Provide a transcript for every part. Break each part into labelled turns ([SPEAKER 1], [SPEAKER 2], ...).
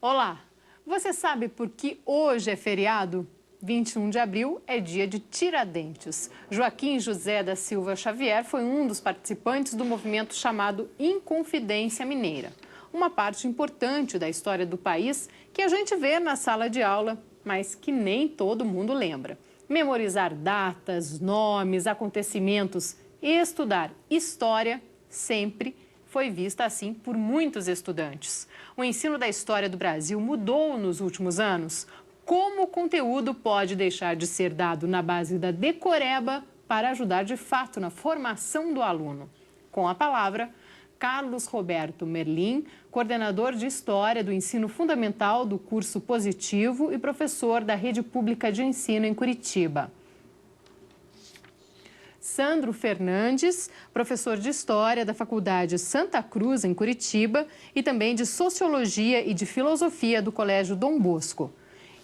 [SPEAKER 1] Olá, você sabe por que hoje é feriado? 21 de abril é dia de Tiradentes. Joaquim José da Silva Xavier foi um dos participantes do movimento chamado Inconfidência Mineira. Uma parte importante da história do país que a gente vê na sala de aula, mas que nem todo mundo lembra. Memorizar datas, nomes, acontecimentos e estudar história sempre foi vista assim por muitos estudantes. O ensino da história do Brasil mudou nos últimos anos. Como o conteúdo pode deixar de ser dado na base da decoreba para ajudar de fato na formação do aluno? Com a palavra, Carlos Roberto Merlim, coordenador de História do Ensino Fundamental do curso Positivo e professor da Rede Pública de Ensino em Curitiba. Sandro Fernandes, professor de História da Faculdade Santa Cruz, em Curitiba, e também de Sociologia e de Filosofia do Colégio Dom Bosco.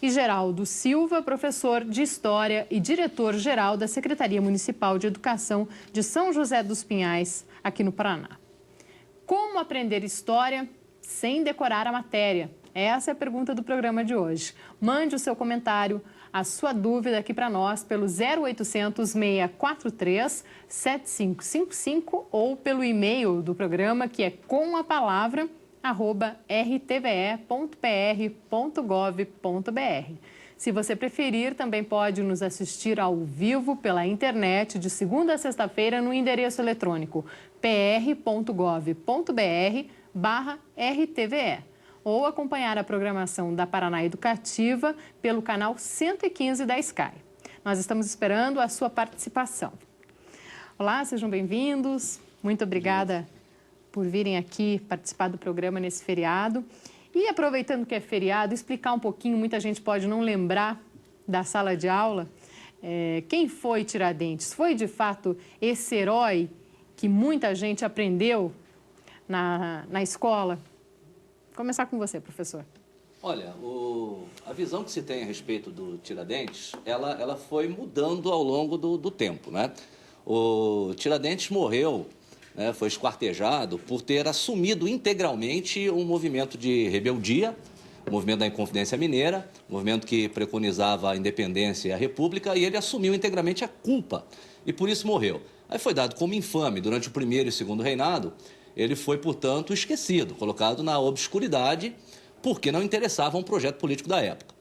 [SPEAKER 1] E Geraldo Silva, professor de História e diretor-geral da Secretaria Municipal de Educação de São José dos Pinhais, aqui no Paraná. Como aprender História sem decorar a matéria? Essa é a pergunta do programa de hoje. Mande o seu comentário, a sua dúvida aqui para nós pelo 0800 643 7555 ou pelo e-mail do programa, que é comapalavra@rtve.pr.gov.br. Se você preferir, também pode nos assistir ao vivo pela internet de segunda a sexta-feira no endereço eletrônico pr.gov.br/rtve. Ou acompanhar a programação da Paraná Educativa pelo canal 115 da Sky. Nós estamos esperando a sua participação. Olá, sejam bem-vindos. Muito obrigada por virem aqui participar do programa nesse feriado. E aproveitando que é feriado, explicar um pouquinho, muita gente pode não lembrar da sala de aula. Quem foi Tiradentes? Foi, de fato, esse herói que muita gente aprendeu na escola? Vou começar com você, professor.
[SPEAKER 2] Olha, a visão que se tem a respeito do Tiradentes, ela foi mudando ao longo do tempo, né? O Tiradentes morreu, né, foi esquartejado por ter assumido integralmente um movimento de rebeldia, o movimento da Inconfidência Mineira, um movimento que preconizava a independência e a república, e ele assumiu integralmente a culpa, e por isso morreu. Aí foi dado como infame durante o primeiro e segundo reinado. Ele foi, portanto, esquecido, colocado na obscuridade, porque não interessava um projeto político da época.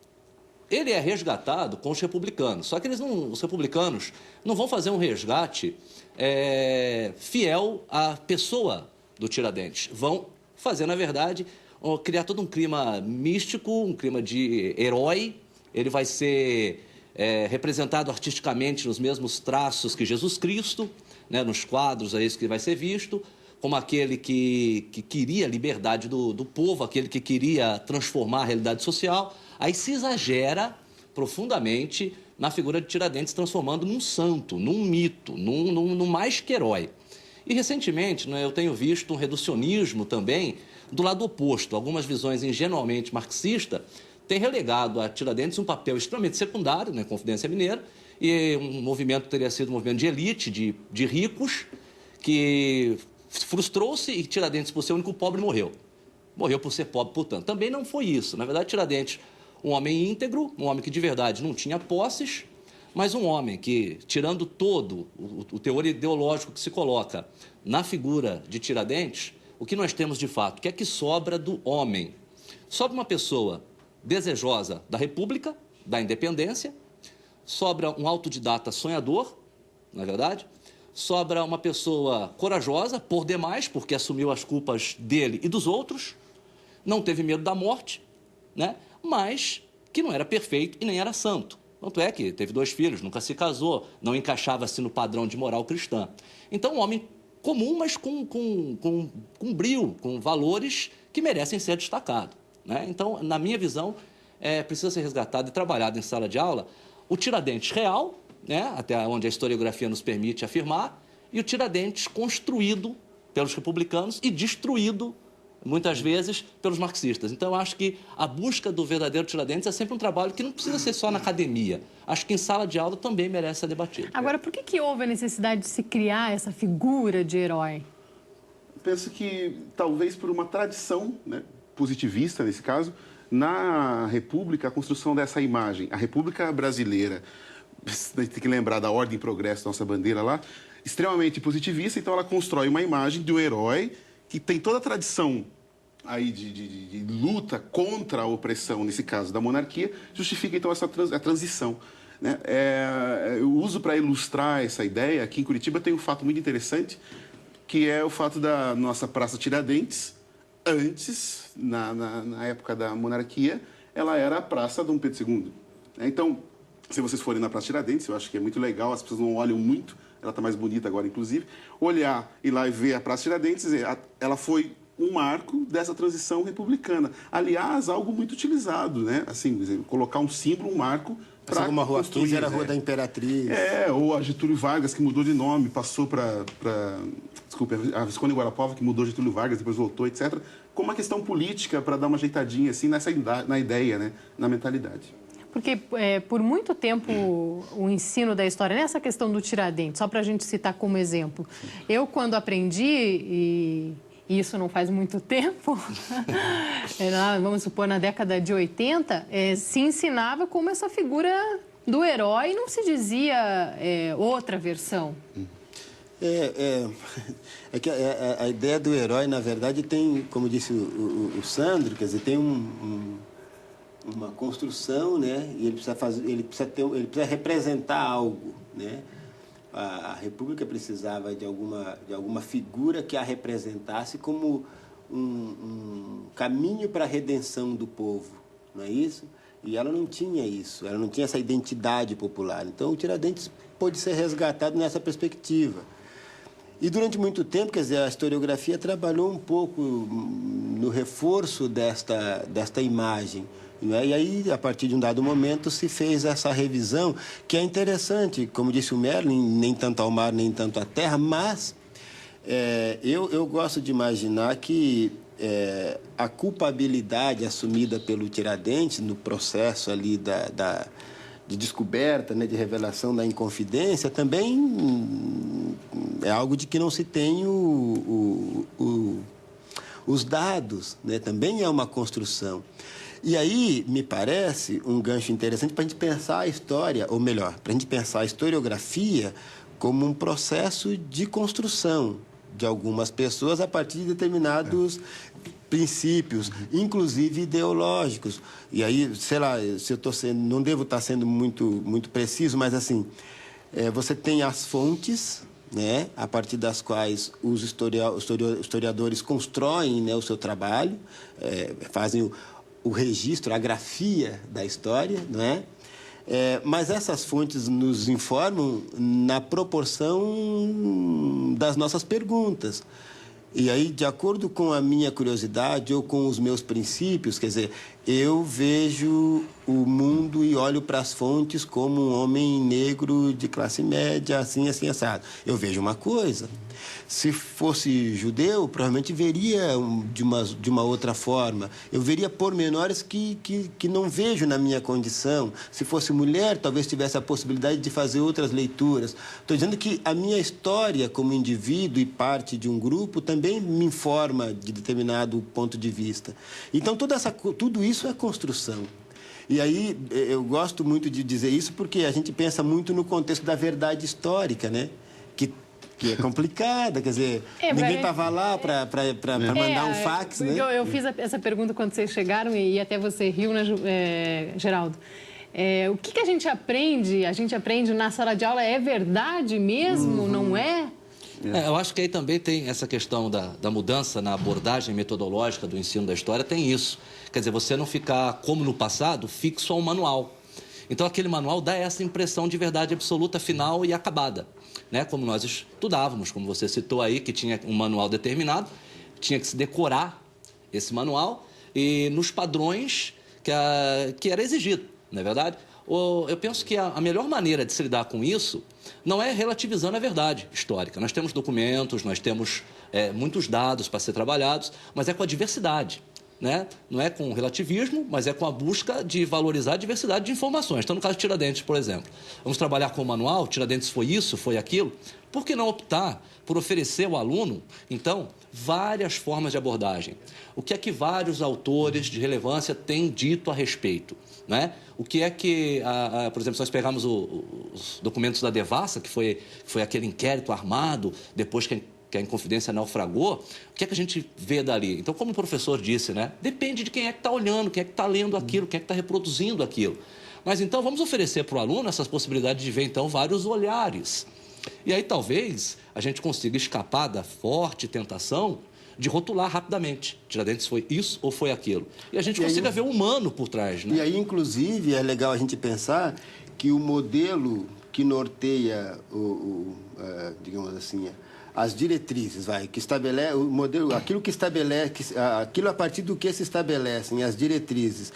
[SPEAKER 2] Ele é resgatado com os republicanos, só que os republicanos não vão fazer um resgate fiel à pessoa do Tiradentes. Vão fazer, na verdade, criar todo um clima místico, um clima de herói. Ele vai ser representado artisticamente nos mesmos traços que Jesus Cristo, né, nos quadros, é isso que vai ser visto, como aquele que queria a liberdade do povo, aquele que queria transformar a realidade social. Aí se exagera profundamente na figura de Tiradentes, transformando num santo, num mito, num mais que herói. E recentemente, né, eu tenho visto um reducionismo também do lado oposto. Algumas visões ingenuamente marxistas têm relegado a Tiradentes um papel extremamente secundário na Inconfidência Mineira, e um movimento que teria sido um movimento de elite, de ricos, que frustrou-se e Tiradentes, por ser o único pobre, morreu. Morreu por ser pobre, portanto. Também não foi isso. Na verdade, Tiradentes, um homem íntegro, um homem que de verdade não tinha posses, mas um homem que, tirando todo o teor ideológico que se coloca na figura de Tiradentes, o que nós temos de fato? O que é que sobra do homem? Sobra uma pessoa desejosa da república, da independência, sobra um autodidata sonhador, não é verdade? Sobra uma pessoa corajosa, por demais, porque assumiu as culpas dele e dos outros, não teve medo da morte, né? Mas que não era perfeito e nem era santo. Tanto é que teve 2 filhos, nunca se casou, não encaixava-se no padrão de moral cristã. Então, um homem comum, mas com brio, com valores que merecem ser destacados, né? Então, na minha visão, precisa ser resgatado e trabalhado em sala de aula o Tiradentes real, né, até onde a historiografia nos permite afirmar, e o Tiradentes construído pelos republicanos e destruído, muitas vezes, pelos marxistas. Então, eu acho que a busca do verdadeiro Tiradentes é sempre um trabalho que não precisa ser só na academia. Acho que em sala de aula também merece ser debatido.
[SPEAKER 1] Agora, por que houve a necessidade de se criar essa figura de herói?
[SPEAKER 3] Penso que, talvez por uma tradição, né, positivista, nesse caso, Na República, a construção dessa imagem, a República Brasileira, tem que lembrar da ordem e progresso, nossa bandeira lá, extremamente positivista, então ela constrói uma imagem de um herói que tem toda a tradição aí de luta contra a opressão, nesse caso da monarquia, justifica então a transição. Né? Eu uso para ilustrar essa ideia, aqui em Curitiba tem um fato muito interessante, que é o fato da nossa Praça Tiradentes, antes, na época da monarquia, ela era a Praça Dom Pedro II. Então, se vocês forem na Praça Tiradentes, eu acho que é muito legal, as pessoas não olham muito, ela está mais bonita agora, inclusive, olhar e lá e ver a Praça Tiradentes, ela foi um marco dessa transição republicana. Aliás, algo muito utilizado, né? Assim, colocar um símbolo, um marco,
[SPEAKER 4] para como a Rua 15 era a Rua da Imperatriz.
[SPEAKER 3] Ou a Getúlio Vargas, que mudou de nome, passou para desculpa, a Visconde Guarapova, que mudou Getúlio Vargas, depois voltou, etc. Como uma questão política para dar uma ajeitadinha assim na ideia, né? Na mentalidade.
[SPEAKER 1] Porque por muito tempo o ensino da história, nessa questão do Tiradentes, só para a gente citar como exemplo, eu quando aprendi, e isso não faz muito tempo, vamos supor na década de 80, se ensinava como essa figura do herói, não se dizia outra versão.
[SPEAKER 4] É que a ideia do herói, na verdade, tem, como disse o Sandro, quer dizer, tem uma construção, né? E ele precisa representar algo, né? A República precisava de alguma figura que a representasse como um caminho para a redenção do povo, não é isso? E ela não tinha isso, ela não tinha essa identidade popular. Então, o Tiradentes pôde ser resgatado nessa perspectiva. E durante muito tempo, quer dizer, a historiografia trabalhou um pouco no reforço desta imagem. Né? E aí, a partir de um dado momento, se fez essa revisão, que é interessante, como disse o Merlin, nem tanto ao mar, nem tanto à terra, mas eu gosto de imaginar que a culpabilidade assumida pelo Tiradentes no processo ali de descoberta, né, de revelação da Inconfidência, também é algo de que não se tem os dados, né? Também é uma construção. E aí, me parece um gancho interessante para a gente pensar a história, ou melhor, para a gente pensar a historiografia como um processo de construção de algumas pessoas a partir de determinados princípios, inclusive ideológicos. E aí, sei lá, se eu estou sendo, não devo estar sendo muito preciso, mas assim, você tem as fontes, né, a partir das quais os historiadores constroem, né, o seu trabalho, fazem o registro, a grafia da história, não é? Mas essas fontes nos informam na proporção das nossas perguntas. E aí, de acordo com a minha curiosidade ou com os meus princípios, quer dizer, eu vejo o mundo e olho para as fontes como um homem negro de classe média, assim, assado. Eu vejo uma coisa. Se fosse judeu, provavelmente veria de uma outra forma. Eu veria pormenores que não vejo na minha condição. Se fosse mulher, talvez tivesse a possibilidade de fazer outras leituras. Estou dizendo que a minha história como indivíduo e parte de um grupo também me informa de determinado ponto de vista. Então, tudo isso é construção. E aí, eu gosto muito de dizer isso porque a gente pensa muito no contexto da verdade histórica, né? Que é complicada, quer dizer, ninguém estava lá para mandar um fax, né?
[SPEAKER 1] Eu fiz essa pergunta quando vocês chegaram e até você riu, né, Geraldo? O que a gente aprende? A gente aprende na sala de aula, é verdade mesmo, não é?
[SPEAKER 2] Eu acho que aí também tem essa questão da mudança na abordagem metodológica do ensino da história, tem isso. Quer dizer, você não ficar, como no passado, fixo a um manual. Então, aquele manual dá essa impressão de verdade absoluta, final e acabada. Né? Como nós estudávamos, como você citou aí, que tinha um manual determinado, tinha que se decorar esse manual e nos padrões que era exigido, não é verdade? Eu penso que a melhor maneira de se lidar com isso não é relativizando a verdade histórica. Nós temos documentos, nós temos muitos dados para ser trabalhados, mas é com a diversidade. né? Não é com relativismo, mas é com a busca de valorizar a diversidade de informações. Então, no caso de Tiradentes, por exemplo, vamos trabalhar com o manual, Tiradentes foi isso, foi aquilo. Por que não optar por oferecer ao aluno, então, várias formas de abordagem? O que é que vários autores de relevância têm dito a respeito? Né? O que é que, por exemplo, se nós pegarmos os documentos da Devassa, que foi aquele inquérito armado, depois que a Inconfidência naufragou, o que é que a gente vê dali? Então, como o professor disse, né? Depende de quem é que está olhando, quem é que está lendo aquilo, quem é que está reproduzindo aquilo. Mas, então, vamos oferecer para o aluno essas possibilidades de ver, então, vários olhares. E aí, talvez, a gente consiga escapar da forte tentação de rotular rapidamente. Tiradentes foi isso ou foi aquilo. E a gente consiga ver o humano por trás, né?
[SPEAKER 4] E aí, inclusive, é legal a gente pensar que o modelo que norteia, digamos assim, as diretrizes, que estabelece o modelo, aquilo que estabelece, aquilo a partir do que se estabelecem as diretrizes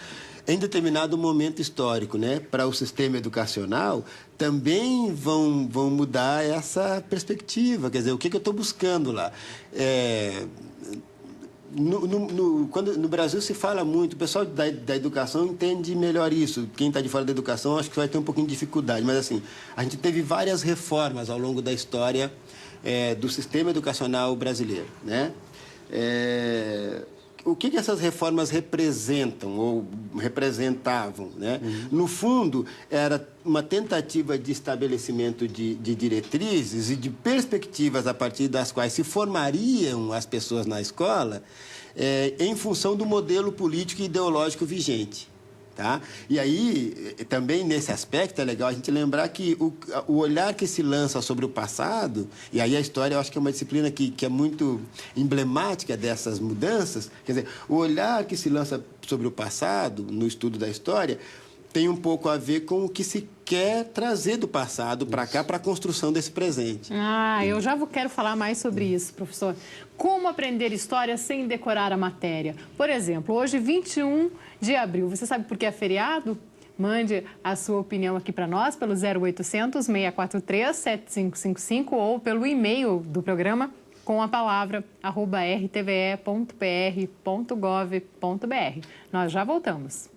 [SPEAKER 4] em determinado momento histórico, né, para o sistema educacional, também vão mudar essa perspectiva. Quer dizer, o que eu estou buscando lá? Quando no Brasil se fala muito, o pessoal da educação entende melhor isso. Quem está de fora da educação acho que vai ter um pouquinho de dificuldade. Mas, assim, a gente teve várias reformas ao longo da história do sistema educacional brasileiro, né? O que essas reformas representam ou representavam, né? No fundo, era uma tentativa de estabelecimento de diretrizes e de perspectivas a partir das quais se formariam as pessoas na escola em função do modelo político e ideológico vigente. Tá? E aí, também nesse aspecto, é legal a gente lembrar que o olhar que se lança sobre o passado, e aí a história eu acho que é uma disciplina que é muito emblemática dessas mudanças, quer dizer, o olhar que se lança sobre o passado, no estudo da história, tem um pouco a ver com o que se quer trazer do passado para cá, para a construção desse presente.
[SPEAKER 1] Eu já quero falar mais sobre isso, professor. Como aprender história sem decorar a matéria? Por exemplo, hoje, 21 de abril, você sabe por que é feriado? Mande a sua opinião aqui para nós pelo 0800 643 7555 ou pelo e-mail do programa com a palavra @rtve.pr.gov.br. Nós já voltamos.